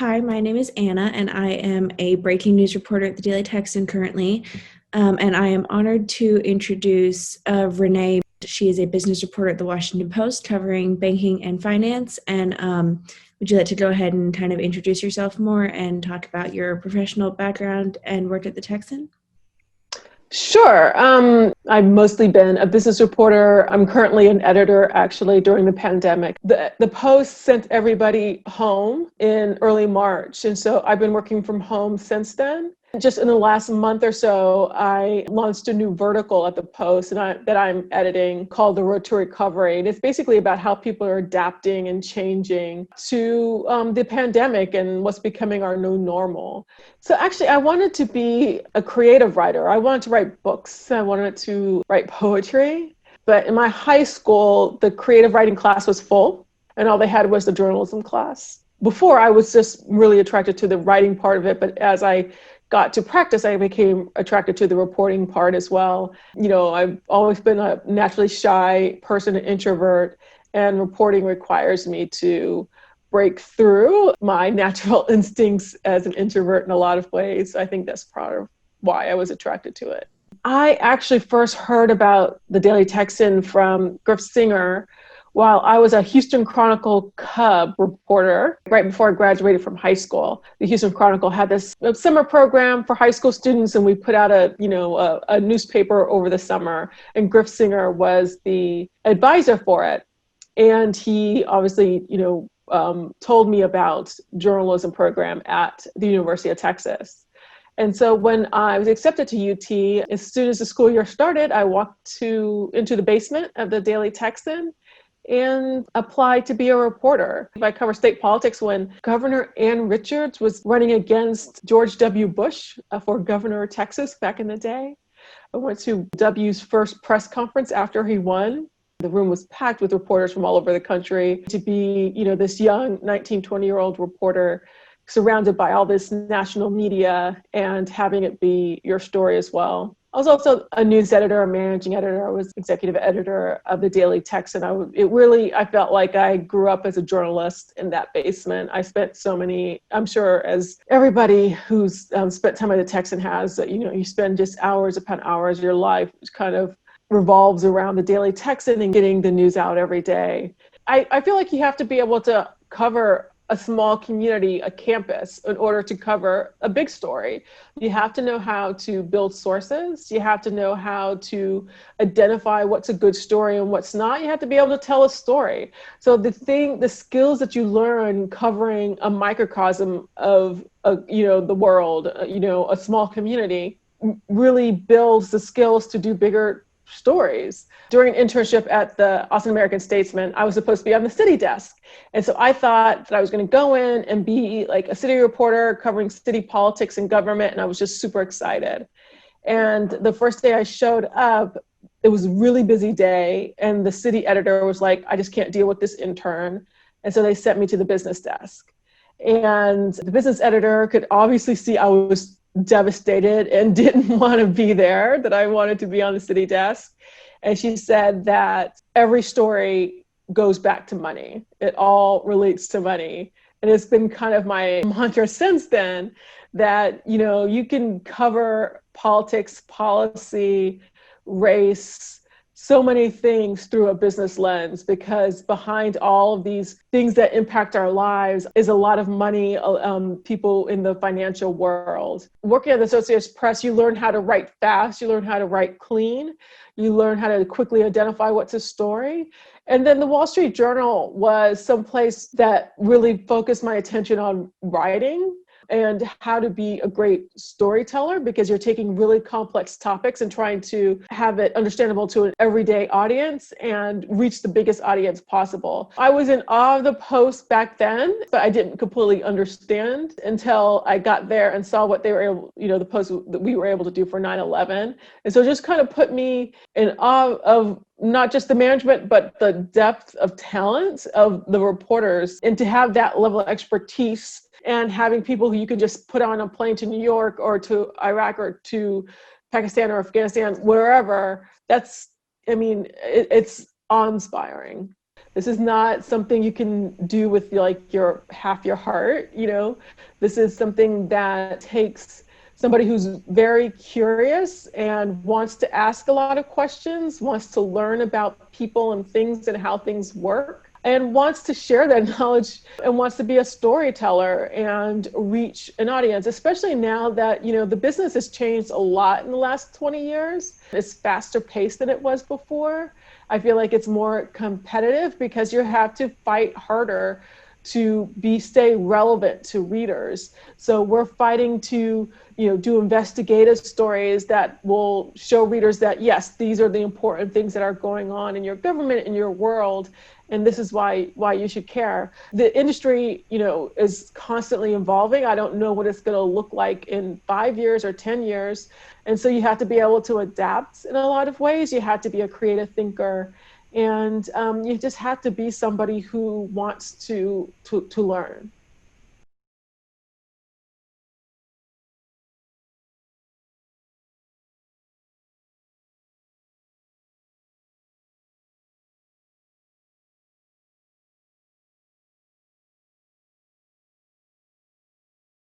Hi, my name is Anna, and I am a breaking news reporter at the Daily Texan currently. And I am honored to introduce Renae. She is a business reporter at the Washington Post covering banking and finance. And would you like to go ahead and kind of introduce yourself more and talk about your professional background and work at the Texan? Sure. I've mostly been a business reporter. I'm currently an editor, actually, during the pandemic. The Post sent everybody home in early March. And so I've been working from home since then. Just in the last month or so, I launched a new vertical at the Post that I'm editing called The Road to Recovery. And it's basically about how people are adapting and changing to the pandemic and what's becoming our new normal. So actually, I wanted to be a creative writer. I wanted to write books. I wanted to write poetry. But in my high school, the creative writing class was full, and all they had was the journalism class. Before, I was just really attracted to the writing part of it, but as I got to practice, I became attracted to the reporting part as well. You know, I've always been a naturally shy person, an introvert, and reporting requires me to break through my natural instincts as an introvert in a lot of ways. I think that's part of why I was attracted to it. I actually first heard about the Daily Texan from Griff Singer while I was a Houston Chronicle Cub reporter right before I graduated from high school. The Houston Chronicle had this summer program for high school students, and we put out a newspaper over the summer, and Griff Singer was the advisor for it. And he obviously, told me about journalism program at the University of Texas. And so when I was accepted to UT, as soon as the school year started, I walked into the basement of the Daily Texan and applied to be a reporter. I covered state politics when Governor Ann Richards was running against George W. Bush for governor of Texas back in the day. I went to W's first press conference after he won. The room was packed with reporters from all over the country. To be, this young 19, 20-year-old reporter surrounded by all this national media and having it be your story as well. I was also a news editor, a managing editor. I was executive editor of the Daily Texan. I felt like I grew up as a journalist in that basement. I spent I'm sure as everybody who's spent time at the Texan has, you spend just hours upon hours. Your life kind of revolves around the Daily Texan and getting the news out every day. I feel like you have to be able to cover a small community, a campus, in order to cover a big story. You have to know how to build sources. You have to know how to identify what's a good story and what's not. You have to be able to tell a story. So the skills that you learn covering a microcosm of, the world, a small community, really builds the skills to do bigger stories. During an internship at the Austin American-Statesman, I was supposed to be on the city desk. And so I thought that I was going to go in and be like a city reporter covering city politics and government. And I was just super excited. And the first day I showed up, it was a really busy day. And the city editor was like, I just can't deal with this intern. And so they sent me to the business desk. And the business editor could obviously see I was devastated and didn't want to be there, that I wanted to be on the city desk. And she said that every story goes back to money. It all relates to money. And it's been kind of my mantra since then that, you can cover politics, policy, race, so many things through a business lens, because behind all of these things that impact our lives is a lot of money, people in the financial world. Working at the Associated Press, you learn how to write fast, you learn how to write clean, you learn how to quickly identify what's a story. And then the Wall Street Journal was someplace that really focused my attention on writing and how to be a great storyteller, because you're taking really complex topics and trying to have it understandable to an everyday audience and reach the biggest audience possible. I was in awe of the Post back then, but I didn't completely understand until I got there and saw what they were able, the Post that we were able to do for 9/11. And so it just kind of put me in awe of not just the management, but the depth of talent of the reporters, and to have that level of expertise and having people who you can just put on a plane to New York or to Iraq or to Pakistan or Afghanistan, wherever, it's awe-inspiring. This is not something you can do with like your half your heart, you know. This is something that takes somebody who's very curious and wants to ask a lot of questions, wants to learn about people and things and how things work, and wants to share that knowledge and wants to be a storyteller and reach an audience, especially now that, you know, the business has changed a lot in the last 20 years. It's faster paced than it was before. I feel like it's more competitive because you have to fight harder to stay relevant to readers. So we're fighting to, you know, do investigative stories that will show readers that, yes, these are the important things that are going on in your government, in your world, and this is why you should care. The industry, you know, is constantly evolving. I don't know what it's going to look like in 5 years or 10 years. And so you have to be able to adapt in a lot of ways. You have to be a creative thinker. And you just have to be somebody who wants to learn.